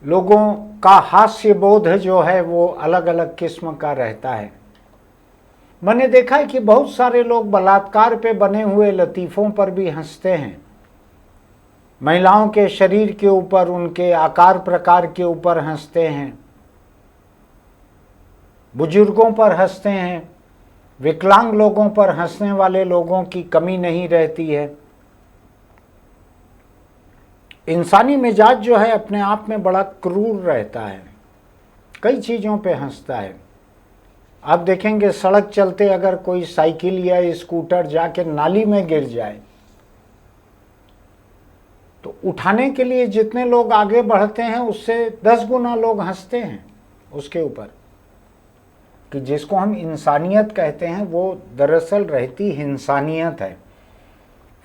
लोगों का हास्य बोध जो है वो अलग अलग किस्म का रहता है। मैंने देखा है कि बहुत सारे लोग बलात्कार पे बने हुए लतीफ़ों पर भी हंसते हैं, महिलाओं के शरीर के ऊपर, उनके आकार प्रकार के ऊपर हंसते हैं, बुजुर्गों पर हंसते हैं, विकलांग लोगों पर हंसने वाले लोगों की कमी नहीं रहती है। इंसानी मिजाज जो है अपने आप में बड़ा क्रूर रहता है, कई चीज़ों पे हंसता है। आप देखेंगे सड़क चलते अगर कोई साइकिल या स्कूटर जाके नाली में गिर जाए तो उठाने के लिए जितने लोग आगे बढ़ते हैं उससे 10 गुना लोग हंसते हैं उसके ऊपर, कि जिसको हम इंसानियत कहते हैं वो दरअसल रहती इंसानियत है।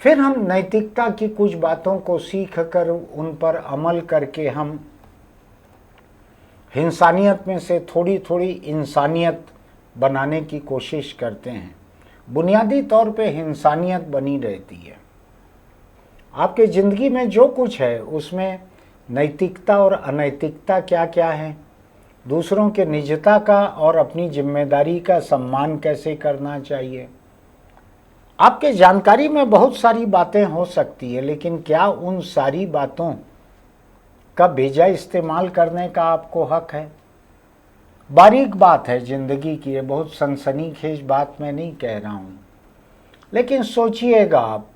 फिर हम नैतिकता की कुछ बातों को सीख कर उन पर अमल करके हम इंसानियत में से थोड़ी थोड़ी इंसानियत बनाने की कोशिश करते हैं। बुनियादी तौर पे इंसानियत बनी रहती है। आपके ज़िंदगी में जो कुछ है उसमें नैतिकता और अनैतिकता क्या क्या है, दूसरों के निजता का और अपनी जिम्मेदारी का सम्मान कैसे करना चाहिए। आपके जानकारी में बहुत सारी बातें हो सकती है, लेकिन क्या उन सारी बातों का बेजा इस्तेमाल करने का आपको हक है? बारीक बात है ज़िंदगी की, ये बहुत सनसनीखेज बात मैं नहीं कह रहा हूँ, लेकिन सोचिएगा आप,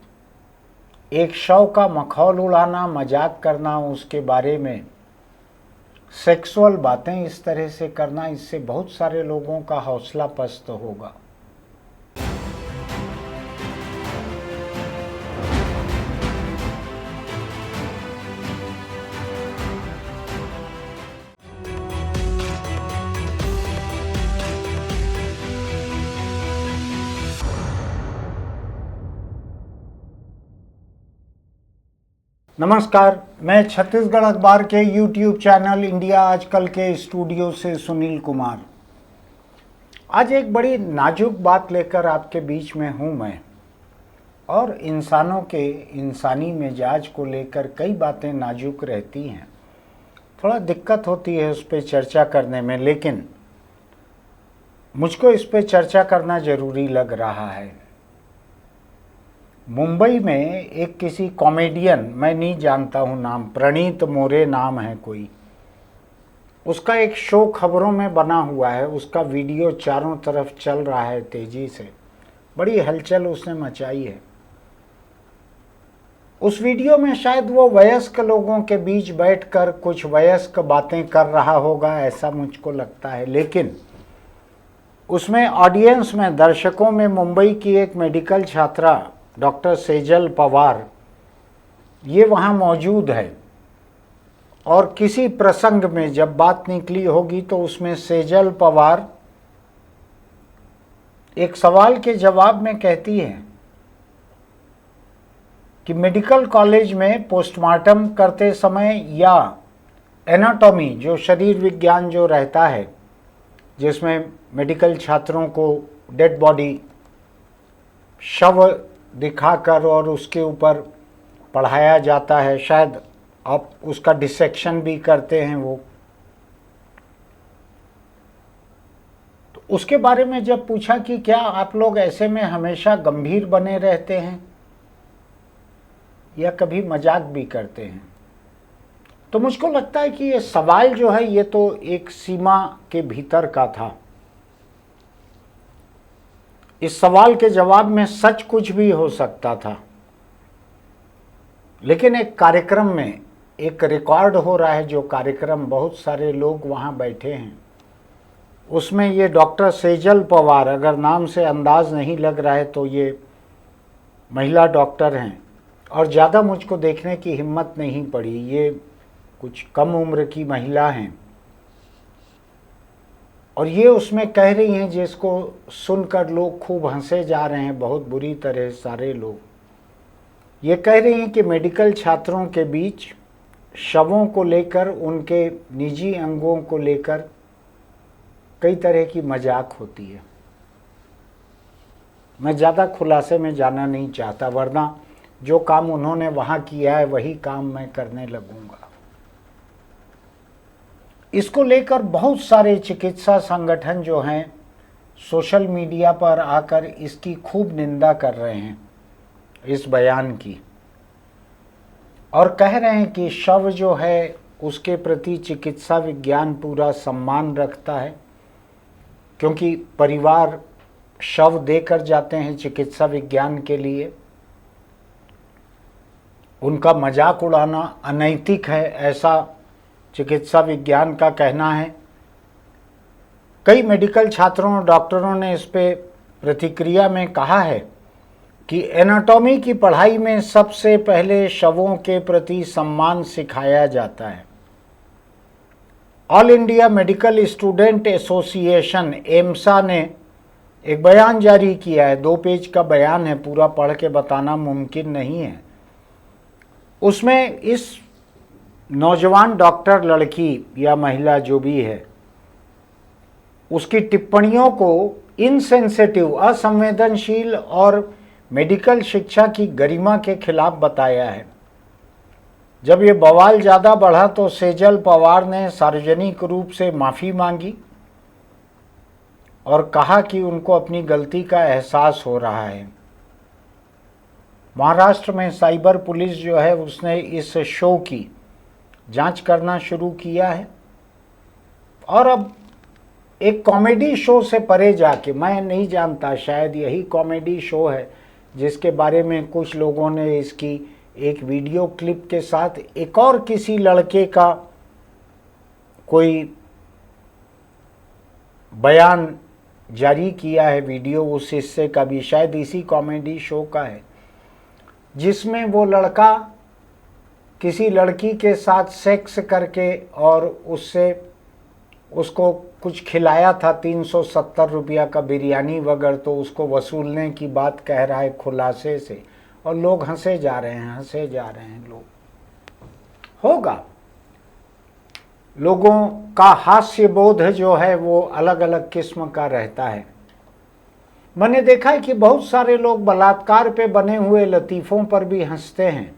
एक शव का मखौल उड़ाना, मजाक करना, उसके बारे में सेक्सुअल बातें इस तरह से करना, इससे बहुत सारे लोगों का हौसला पस्त होगा। नमस्कार, मैं छत्तीसगढ़ अखबार के YouTube चैनल इंडिया आजकल के स्टूडियो से सुनील कुमार। आज एक बड़ी नाजुक बात लेकर आपके बीच में हूँ मैं, और इंसानों के इंसानी मिजाज को लेकर कई बातें नाजुक रहती हैं, थोड़ा दिक्कत होती है उस पर चर्चा करने में, लेकिन मुझको इस पर चर्चा करना ज़रूरी लग रहा है। मुंबई में एक किसी कॉमेडियन, मैं नहीं जानता हूँ नाम, प्रणीत मोरे नाम है कोई, उसका एक शो खबरों में बना हुआ है, उसका वीडियो चारों तरफ चल रहा है तेज़ी से, बड़ी हलचल उसने मचाई है। उस वीडियो में शायद वो वयस्क लोगों के बीच बैठकर कुछ वयस्क बातें कर रहा होगा, ऐसा मुझको लगता है, लेकिन उसमें ऑडियंस में, दर्शकों में मुंबई की एक मेडिकल छात्रा डॉक्टर सेजल पवार ये वहाँ मौजूद है, और किसी प्रसंग में जब बात निकली होगी तो उसमें सेजल पवार एक सवाल के जवाब में कहती है कि मेडिकल कॉलेज में पोस्टमार्टम करते समय या एनाटॉमी, जो शरीर विज्ञान जो रहता है, जिसमें मेडिकल छात्रों को डेड बॉडी, शव दिखाकर और उसके ऊपर पढ़ाया जाता है, शायद आप उसका डिसेक्शन भी करते हैं वो, तो उसके बारे में जब पूछा कि क्या आप लोग ऐसे में हमेशा गंभीर बने रहते हैं या कभी मजाक भी करते हैं, तो मुझको लगता है कि ये सवाल जो है ये तो एक सीमा के भीतर का था। इस सवाल के जवाब में सच कुछ भी हो सकता था, लेकिन एक कार्यक्रम में एक रिकॉर्ड हो रहा है, जो कार्यक्रम बहुत सारे लोग वहाँ बैठे हैं, उसमें ये डॉक्टर सेजल पवार, अगर नाम से अंदाज नहीं लग रहा है तो ये महिला डॉक्टर हैं, और ज़्यादा मुझको देखने की हिम्मत नहीं पड़ी, ये कुछ कम उम्र की महिला हैं, और ये उसमें कह रही हैं, जिसको सुनकर लोग खूब हंसे जा रहे हैं बहुत बुरी तरह, सारे लोग ये कह रही हैं कि मेडिकल छात्रों के बीच शवों को लेकर, उनके निजी अंगों को लेकर कई तरह की मजाक होती है। मैं ज़्यादा खुलासे में जाना नहीं चाहता, वरना जो काम उन्होंने वहाँ किया है वही काम मैं करने लगूँगा। इसको लेकर बहुत सारे चिकित्सा संगठन जो हैं सोशल मीडिया पर आकर इसकी खूब निंदा कर रहे हैं, इस बयान की, और कह रहे हैं कि शव जो है उसके प्रति चिकित्सा विज्ञान पूरा सम्मान रखता है, क्योंकि परिवार शव देकर जाते हैं चिकित्सा विज्ञान के लिए। उनका मजाक उड़ाना अनैतिक है, ऐसा चिकित्सा विज्ञान का कहना है। कई मेडिकल छात्रों और डॉक्टरों ने इस पे प्रतिक्रिया में कहा है कि एनाटॉमी की पढ़ाई में सबसे पहले शवों के प्रति सम्मान सिखाया जाता है। All India Medical Student Association AIMSA ने एक बयान जारी किया है, 2 पेज का बयान है, पूरा पढ़ के बताना मुमकिन नहीं है। उसमें इस नौजवान डॉक्टर, लड़की या महिला जो भी है, उसकी टिप्पणियों को इनसेंसिटिव, असंवेदनशील और मेडिकल शिक्षा की गरिमा के खिलाफ बताया है। जब ये बवाल ज़्यादा बढ़ा तो सेजल पवार ने सार्वजनिक रूप से माफ़ी मांगी और कहा कि उनको अपनी गलती का एहसास हो रहा है। महाराष्ट्र में साइबर पुलिस जो है उसने इस शो की जांच करना शुरू किया है, और अब एक कॉमेडी शो से परे जाके, मैं नहीं जानता, शायद यही कॉमेडी शो है जिसके बारे में कुछ लोगों ने इसकी एक वीडियो क्लिप के साथ एक और किसी लड़के का कोई बयान जारी किया है, वीडियो उस हिस्से का भी शायद इसी कॉमेडी शो का है, जिसमें वो लड़का किसी लड़की के साथ सेक्स करके और उसको कुछ खिलाया था, 370 रुपया का बिरयानी वगैरह, तो उसको वसूलने की बात कह रहा है खुलासे से, और लोग हंसे जा रहे हैं लोग। होगा, लोगों का हास्य बोध जो है वो अलग अलग किस्म का रहता है। मैंने देखा है कि बहुत सारे लोग बलात्कार पे बने हुए लतीफ़ों पर भी हंसते हैं,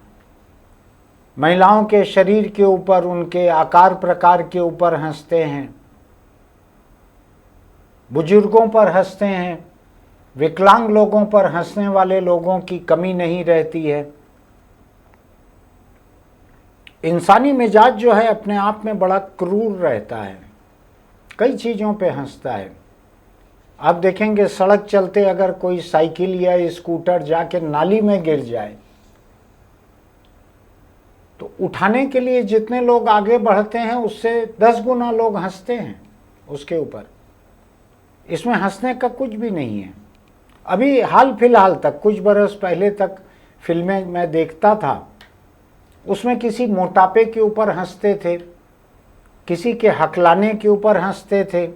महिलाओं के शरीर के ऊपर, उनके आकार प्रकार के ऊपर हंसते हैं, बुजुर्गों पर हंसते हैं, विकलांग लोगों पर हंसने वाले लोगों की कमी नहीं रहती है। इंसानी मिजाज जो है अपने आप में बड़ा क्रूर रहता है, कई चीज़ों पे हंसता है। आप देखेंगे सड़क चलते अगर कोई साइकिल या स्कूटर जाके नाली में गिर जाए तो उठाने के लिए जितने लोग आगे बढ़ते हैं उससे 10 गुना लोग हंसते हैं उसके ऊपर। इसमें हंसने का कुछ भी नहीं है। अभी हाल फिलहाल तक, कुछ बरस पहले तक फिल्में मैं देखता था, उसमें किसी मोटापे के ऊपर हंसते थे, किसी के हकलाने के ऊपर हंसते थे,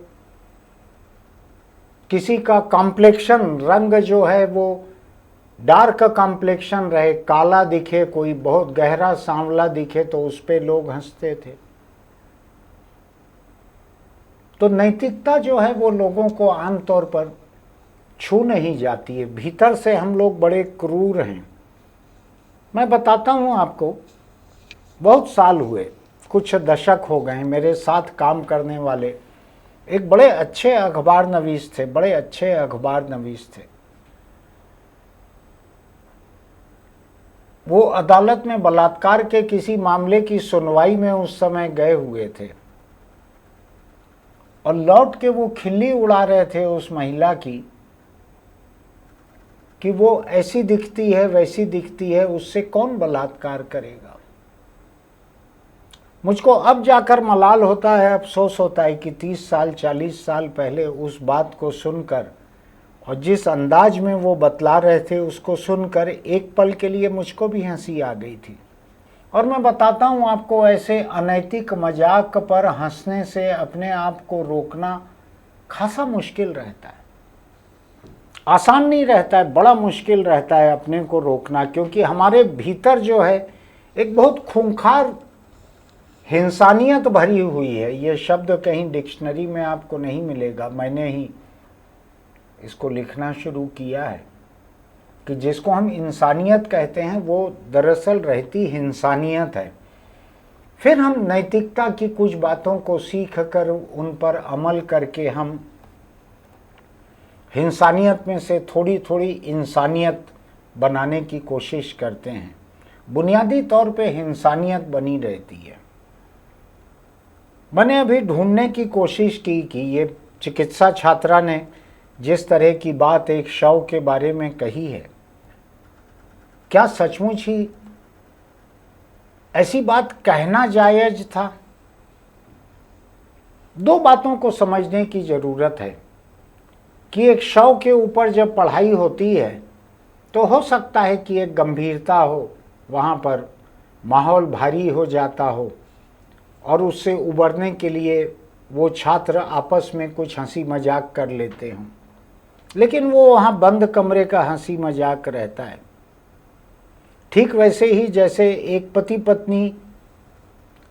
किसी का कॉम्प्लेक्शन, रंग जो है वो डार्क कॉम्प्लेक्शन रहे, काला दिखे, कोई बहुत गहरा सांवला दिखे तो उस पे लोग हंसते थे। तो नैतिकता जो है वो लोगों को आमतौर पर छू नहीं जाती है। भीतर से हम लोग बड़े क्रूर हैं। मैं बताता हूँ आपको, बहुत साल हुए, कुछ दशक हो गए, मेरे साथ काम करने वाले एक बड़े अच्छे अखबार नवीस थे, बड़े अच्छे अखबार नवीस थे। वो अदालत में बलात्कार के किसी मामले की सुनवाई में उस समय गए हुए थे और लौट के वो खिल्ली उड़ा रहे थे उस महिला की कि वो ऐसी दिखती है, वैसी दिखती है, उससे कौन बलात्कार करेगा। मुझको अब जाकर मलाल होता है, अफसोस होता है कि 30 साल 40 साल पहले उस बात को सुनकर और जिस अंदाज में वो बतला रहे थे उसको सुनकर एक पल के लिए मुझको भी हंसी आ गई थी। और मैं बताता हूँ आपको, ऐसे अनैतिक मजाक पर हंसने से अपने आप को रोकना खासा मुश्किल रहता है। आसान नहीं रहता है, बड़ा मुश्किल रहता है अपने को रोकना, क्योंकि हमारे भीतर जो है एक बहुत खूंखार इंसानियत भरी हुई है। ये शब्द कहीं डिक्शनरी में आपको नहीं मिलेगा, मैंने ही इसको लिखना शुरू किया है कि जिसको हम इंसानियत कहते हैं वो दरअसल रहती इंसानियत है। फिर हम नैतिकता की कुछ बातों को सीख कर उन पर अमल करके हम इंसानियत में से थोड़ी थोड़ी इंसानियत बनाने की कोशिश करते हैं। बुनियादी तौर पे इंसानियत बनी रहती है। मैंने अभी ढूंढने की कोशिश की कि ये चिकित्सा छात्रा ने जिस तरह की बात एक शव के बारे में कही है, क्या सचमुच ही ऐसी बात कहना जायज था? दो बातों को समझने की जरूरत है कि एक शव के ऊपर जब पढ़ाई होती है तो हो सकता है कि एक गंभीरता हो, वहाँ पर माहौल भारी हो जाता हो और उससे उबरने के लिए वो छात्र आपस में कुछ हंसी मजाक कर लेते हों, लेकिन वो वहाँ बंद कमरे का हंसी मजाक रहता है। ठीक वैसे ही जैसे एक पति पत्नी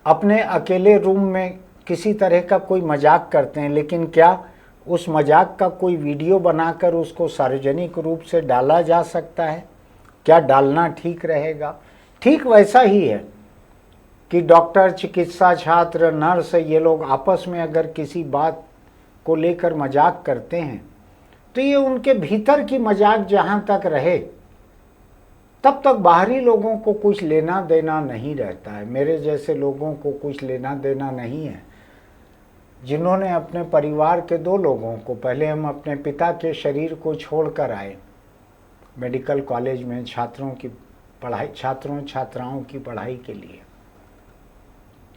अपने अकेले रूम में किसी तरह का कोई मजाक करते हैं, लेकिन क्या उस मजाक का कोई वीडियो बनाकर उसको सार्वजनिक रूप से डाला जा सकता है? क्या डालना ठीक रहेगा? ठीक वैसा ही है कि डॉक्टर, चिकित्सा छात्र, नर्स, ये लोग आपस में अगर किसी बात को लेकर मजाक करते हैं तो ये उनके भीतर की मजाक जहाँ तक रहे तब तक बाहरी लोगों को कुछ लेना देना नहीं रहता है। मेरे जैसे लोगों को कुछ लेना देना नहीं है, जिन्होंने अपने परिवार के दो लोगों को, पहले हम अपने पिता के शरीर को छोड़कर आए मेडिकल कॉलेज में छात्रों छात्राओं की पढ़ाई के लिए,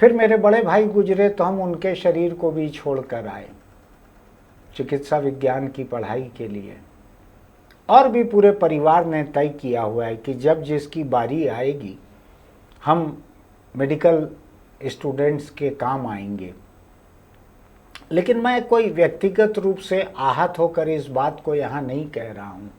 फिर मेरे बड़े भाई गुजरे तो हम उनके शरीर को भी छोड़कर आए चिकित्सा विज्ञान की पढ़ाई के लिए। और भी पूरे परिवार ने तय किया हुआ है कि जब जिसकी बारी आएगी हम मेडिकल स्टूडेंट्स के काम आएंगे। लेकिन मैं कोई व्यक्तिगत रूप से आहत होकर इस बात को यहाँ नहीं कह रहा हूँ।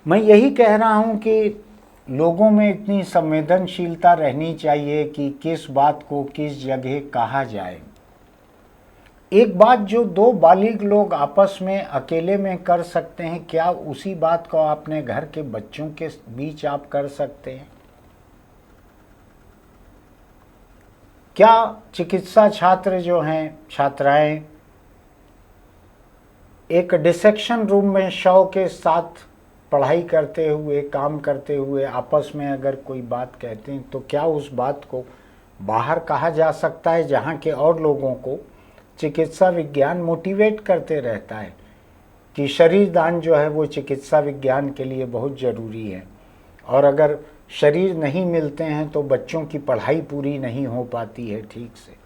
मैं यही कह रहा हूँ कि लोगों में इतनी संवेदनशीलता रहनी चाहिए कि किस बात को किस जगह कहा जाए। एक बात जो दो बालिग लोग आपस में अकेले में कर सकते हैं, क्या उसी बात को अपने घर के बच्चों के बीच आप कर सकते हैं? क्या चिकित्सा छात्र जो हैं, छात्राएं, एक डिसेक्शन रूम में शव के साथ पढ़ाई करते हुए, काम करते हुए आपस में अगर कोई बात कहते हैं तो क्या उस बात को बाहर कहा जा सकता है, जहाँ के और लोगों को चिकित्सा विज्ञान मोटिवेट करते रहता है कि शरीर दान जो है वो चिकित्सा विज्ञान के लिए बहुत ज़रूरी है, और अगर शरीर नहीं मिलते हैं तो बच्चों की पढ़ाई पूरी नहीं हो पाती है ठीक से।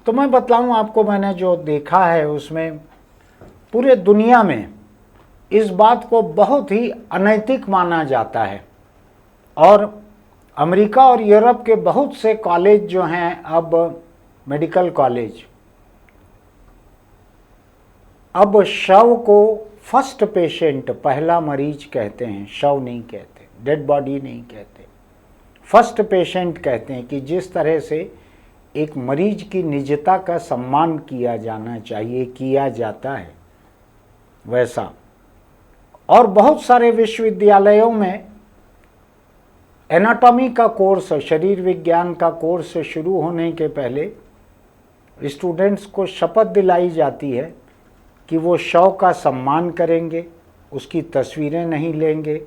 तो मैं बतलाऊं आपको, मैंने जो देखा है उसमें पूरे दुनिया में इस बात को बहुत ही अनैतिक माना जाता है, और अमेरिका और यूरोप के बहुत से कॉलेज जो हैं, अब मेडिकल कॉलेज, अब शव को फर्स्ट पेशेंट, पहला मरीज कहते हैं, शव नहीं कहते, डेड बॉडी नहीं कहते, फर्स्ट पेशेंट कहते हैं कि जिस तरह से एक मरीज की निजता का सम्मान किया जाना चाहिए, किया जाता है वैसा। और बहुत सारे विश्वविद्यालयों में एनाटॉमी का कोर्स, शरीर विज्ञान का कोर्स शुरू होने के पहले स्टूडेंट्स को शपथ दिलाई जाती है कि वो शव का सम्मान करेंगे, उसकी तस्वीरें नहीं लेंगे,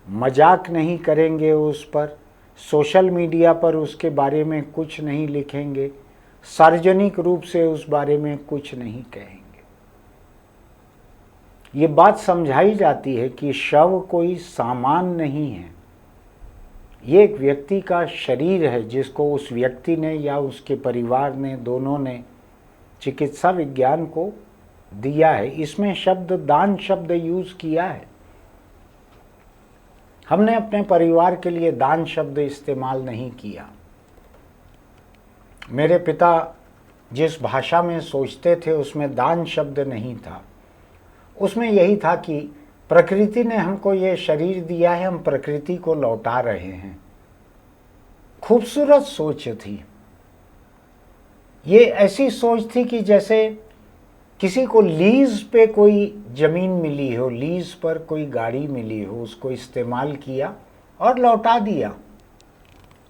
मजाक नहीं करेंगे उस पर, सोशल मीडिया पर उसके बारे में कुछ नहीं लिखेंगे, सार्वजनिक रूप से उस बारे में कुछ नहीं कहेंगे। ये बात समझाई जाती है कि शव कोई सामान नहीं है, ये एक व्यक्ति का शरीर है जिसको उस व्यक्ति ने या उसके परिवार ने, दोनों ने चिकित्सा विज्ञान को दिया है। इसमें शब्द दान शब्द यूज किया है। हमने अपने परिवार के लिए दान शब्द इस्तेमाल नहीं किया। मेरे पिता जिस भाषा में सोचते थे उसमें दान शब्द नहीं था, उसमें यही था कि प्रकृति ने हमको ये शरीर दिया है, हम प्रकृति को लौटा रहे हैं। खूबसूरत सोच थी ये, ऐसी सोच थी कि जैसे किसी को लीज पे कोई ज़मीन मिली हो, लीज पर कोई गाड़ी मिली हो, उसको इस्तेमाल किया और लौटा दिया।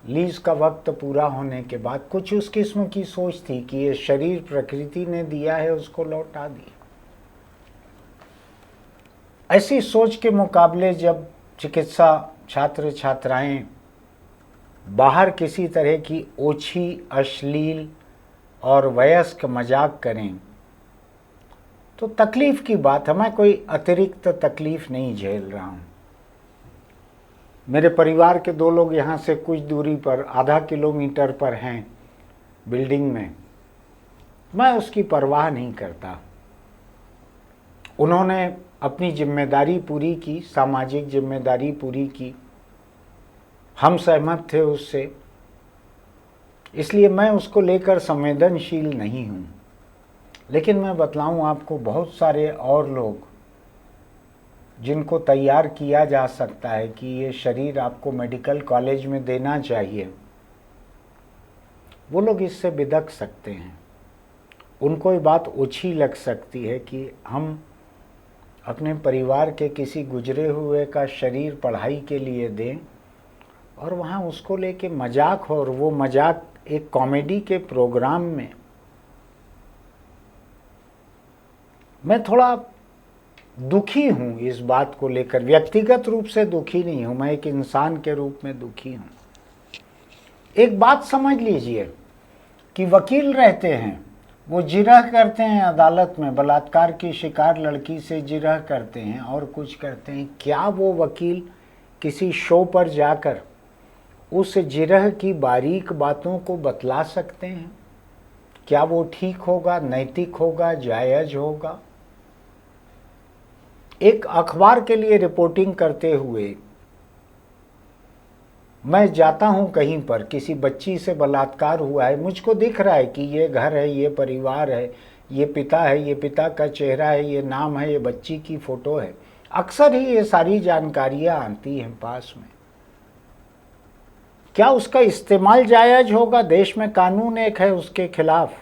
लीज का वक्त पूरा होने के बाद कुछ उस किस्म की सोच थी कि ये शरीर प्रकृति ने दिया है, उसको लौटा दिया। ऐसी सोच के मुकाबले जब चिकित्सा छात्र छात्राएं बाहर किसी तरह की ओछी, अश्लील और वयस्क मजाक करें तो तकलीफ की बात है। मैं कोई अतिरिक्त तकलीफ नहीं झेल रहा हूं। मेरे परिवार के 2 लोग यहाँ से कुछ दूरी पर, आधा किलोमीटर पर हैं बिल्डिंग में, मैं उसकी परवाह नहीं करता। उन्होंने अपनी जिम्मेदारी पूरी की, सामाजिक जिम्मेदारी पूरी की, हम सहमत थे उससे, इसलिए मैं उसको लेकर संवेदनशील नहीं हूँ। लेकिन मैं बतलाऊँ आपको, बहुत सारे और लोग जिनको तैयार किया जा सकता है कि ये शरीर आपको मेडिकल कॉलेज में देना चाहिए, वो लोग इससे बिदक सकते हैं। उनको ये बात ओछी लग सकती है कि हम अपने परिवार के किसी गुजरे हुए का शरीर पढ़ाई के लिए दें और वहाँ उसको लेके मजाक हो, और वो मजाक एक कॉमेडी के प्रोग्राम में। मैं थोड़ा दुखी हूँ इस बात को लेकर, व्यक्तिगत रूप से दुखी नहीं हूँ, मैं एक इंसान के रूप में दुखी हूँ। एक बात समझ लीजिए कि वकील रहते हैं, वो जिरह करते हैं अदालत में, बलात्कार की शिकार लड़की से जिरह करते हैं और कुछ करते हैं। क्या वो वकील किसी शो पर जाकर उस जिरह की बारीक बातों को बतला सकते हैं? क्या वो ठीक होगा, नैतिक होगा, जायज होगा? एक अखबार के लिए रिपोर्टिंग करते हुए मैं जाता हूं कहीं पर, किसी बच्ची से बलात्कार हुआ है, मुझको दिख रहा है कि ये घर है, ये परिवार है, ये पिता है, ये पिता का चेहरा है, ये नाम है, ये बच्ची की फोटो है। अक्सर ही ये सारी जानकारियां आती हैं पास में। क्या उसका इस्तेमाल जायज होगा? देश में कानून एक है उसके खिलाफ,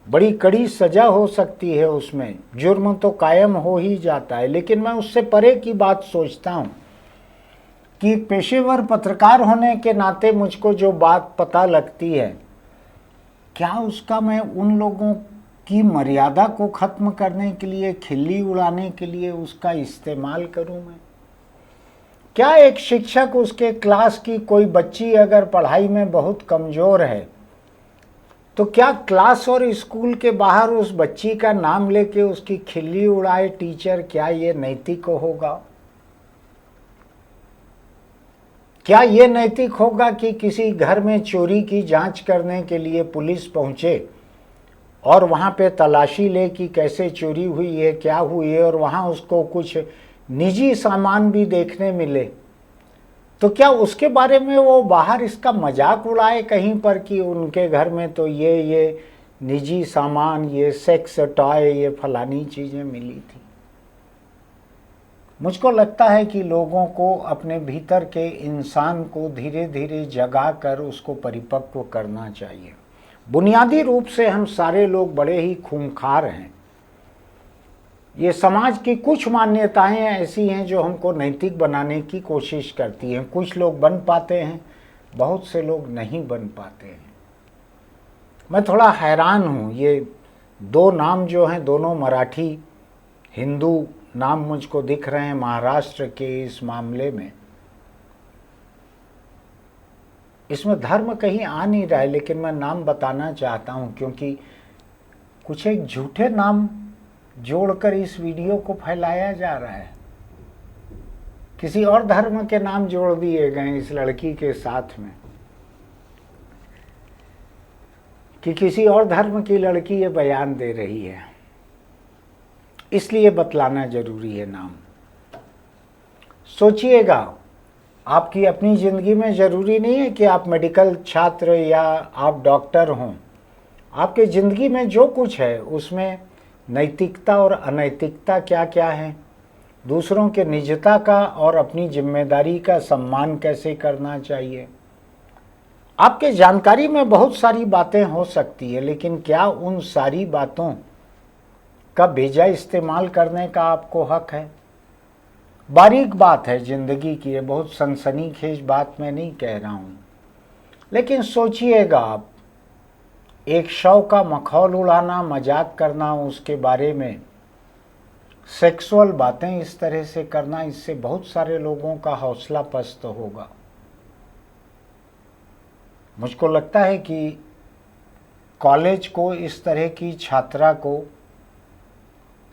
बड़ी कड़ी सजा हो सकती है, उसमें जुर्म तो कायम हो ही जाता है। लेकिन मैं उससे परे की बात सोचता हूं कि पेशेवर पत्रकार होने के नाते मुझको जो बात पता लगती है, क्या उसका मैं उन लोगों की मर्यादा को खत्म करने के लिए, खिल्ली उड़ाने के लिए उसका इस्तेमाल करूं मैं? क्या एक शिक्षक उसके क्लास की कोई बच्ची अगर पढ़ाई में बहुत कमजोर है तो क्या क्लास और स्कूल के बाहर उस बच्ची का नाम लेके उसकी खिल्ली उड़ाए टीचर? क्या ये नैतिक होगा? क्या ये नैतिक होगा कि किसी घर में चोरी की जांच करने के लिए पुलिस पहुंचे और वहां पे तलाशी ले कि कैसे चोरी हुई है, क्या हुई है, और वहां उसको कुछ निजी सामान भी देखने मिले, तो क्या उसके बारे में वो बाहर इसका मजाक उड़ाए कहीं पर कि उनके घर में तो ये निजी सामान, ये सेक्स टॉय, ये फलानी चीज़ें मिली थी? मुझको लगता है कि लोगों को अपने भीतर के इंसान को धीरे धीरे जगा कर उसको परिपक्व करना चाहिए। बुनियादी रूप से हम सारे लोग बड़े ही खूंखार हैं। ये समाज की कुछ मान्यताएं ऐसी हैं जो हमको नैतिक बनाने की कोशिश करती हैं। कुछ लोग बन पाते हैं, बहुत से लोग नहीं बन पाते हैं। मैं थोड़ा हैरान हूँ, ये 2 नाम जो हैं, दोनों मराठी हिंदू नाम मुझको दिख रहे हैं महाराष्ट्र के इस मामले में। इसमें धर्म कहीं आ नहीं रहा है, लेकिन मैं नाम बताना चाहता हूँ क्योंकि कुछ एक झूठे नाम जोड़कर इस वीडियो को फैलाया जा रहा है। किसी और धर्म के नाम जोड़ दिए गए इस लड़की के साथ में कि किसी और धर्म की लड़की ये बयान दे रही है, इसलिए बतलाना जरूरी है नाम। सोचिएगा, आपकी अपनी जिंदगी में जरूरी नहीं है कि आप मेडिकल छात्र या आप डॉक्टर हों। आपके जिंदगी में जो कुछ है उसमें नैतिकता और अनैतिकता क्या क्या है, दूसरों के निजता का और अपनी जिम्मेदारी का सम्मान कैसे करना चाहिए। आपके जानकारी में बहुत सारी बातें हो सकती है, लेकिन क्या उन सारी बातों का बेजा इस्तेमाल करने का आपको हक है? बारीक बात है जिंदगी की, ये बहुत सनसनीखेज बात मैं नहीं कह रहा हूँ। लेकिन सोचिएगा आप, एक शव का मखौल उड़ाना, मजाक करना, उसके बारे में सेक्सुअल बातें इस तरह से करना, इससे बहुत सारे लोगों का हौसला पस्त होगा। मुझको लगता है कि कॉलेज को इस तरह की छात्रा को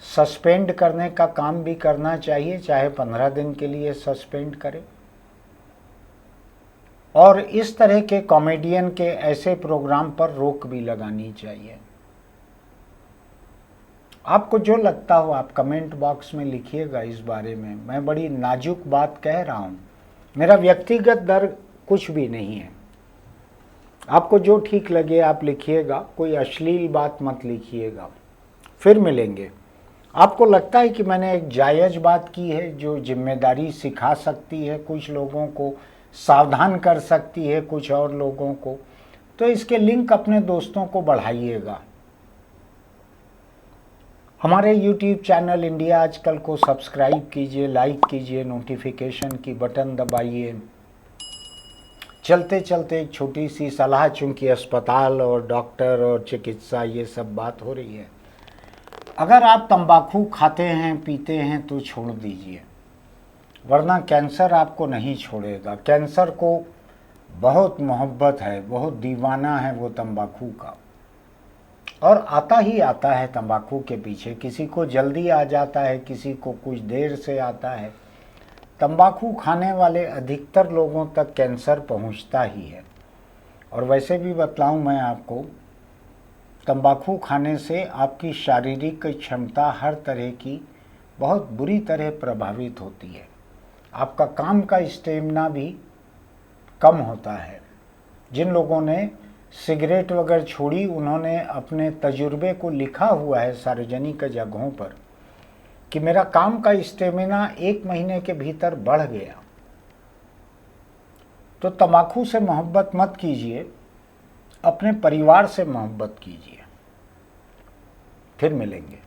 सस्पेंड करने का काम भी करना चाहिए, चाहे 15 दिन के लिए सस्पेंड करे। और इस तरह के कॉमेडियन के ऐसे प्रोग्राम पर रोक भी लगानी चाहिए। आपको जो लगता हो आप कमेंट बॉक्स में लिखिएगा इस बारे में। मैं बड़ी नाजुक बात कह रहा हूँ, मेरा व्यक्तिगत दर कुछ भी नहीं है। आपको जो ठीक लगे आप लिखिएगा, कोई अश्लील बात मत लिखिएगा। फिर मिलेंगे। आपको लगता है कि मैंने एक जायज़ बात की है जो जिम्मेदारी सिखा सकती है, कुछ लोगों को सावधान कर सकती है, कुछ और लोगों को, तो इसके लिंक अपने दोस्तों को बढ़ाइएगा। हमारे YouTube चैनल इंडिया आजकल को सब्सक्राइब कीजिए, लाइक कीजिए, नोटिफिकेशन की बटन दबाइए। चलते चलते एक छोटी सी सलाह, चूँकि अस्पताल और डॉक्टर और चिकित्सा ये सब बात हो रही है। अगर आप तंबाकू खाते हैं, पीते हैं तो छोड़ दीजिए, वरना कैंसर आपको नहीं छोड़ेगा। कैंसर को बहुत मोहब्बत है, बहुत दीवाना है वो तंबाकू का, और आता ही आता है तंबाकू के पीछे। किसी को जल्दी आ जाता है, किसी को कुछ देर से आता है। तंबाकू खाने वाले अधिकतर लोगों तक कैंसर पहुंचता ही है। और वैसे भी बतलाऊं मैं आपको, तंबाकू खाने से आपकी शारीरिक क्षमता हर तरह की बहुत बुरी तरह प्रभावित होती है। आपका काम का स्टेमिना भी कम होता है। जिन लोगों ने सिगरेट वगैरह छोड़ी, उन्होंने अपने तजुर्बे को लिखा हुआ है सार्वजनिक जगहों पर कि मेरा काम का स्टेमिना 1 महीने के भीतर बढ़ गया। तो तंबाकू से मोहब्बत मत कीजिए, अपने परिवार से मोहब्बत कीजिए। फिर मिलेंगे।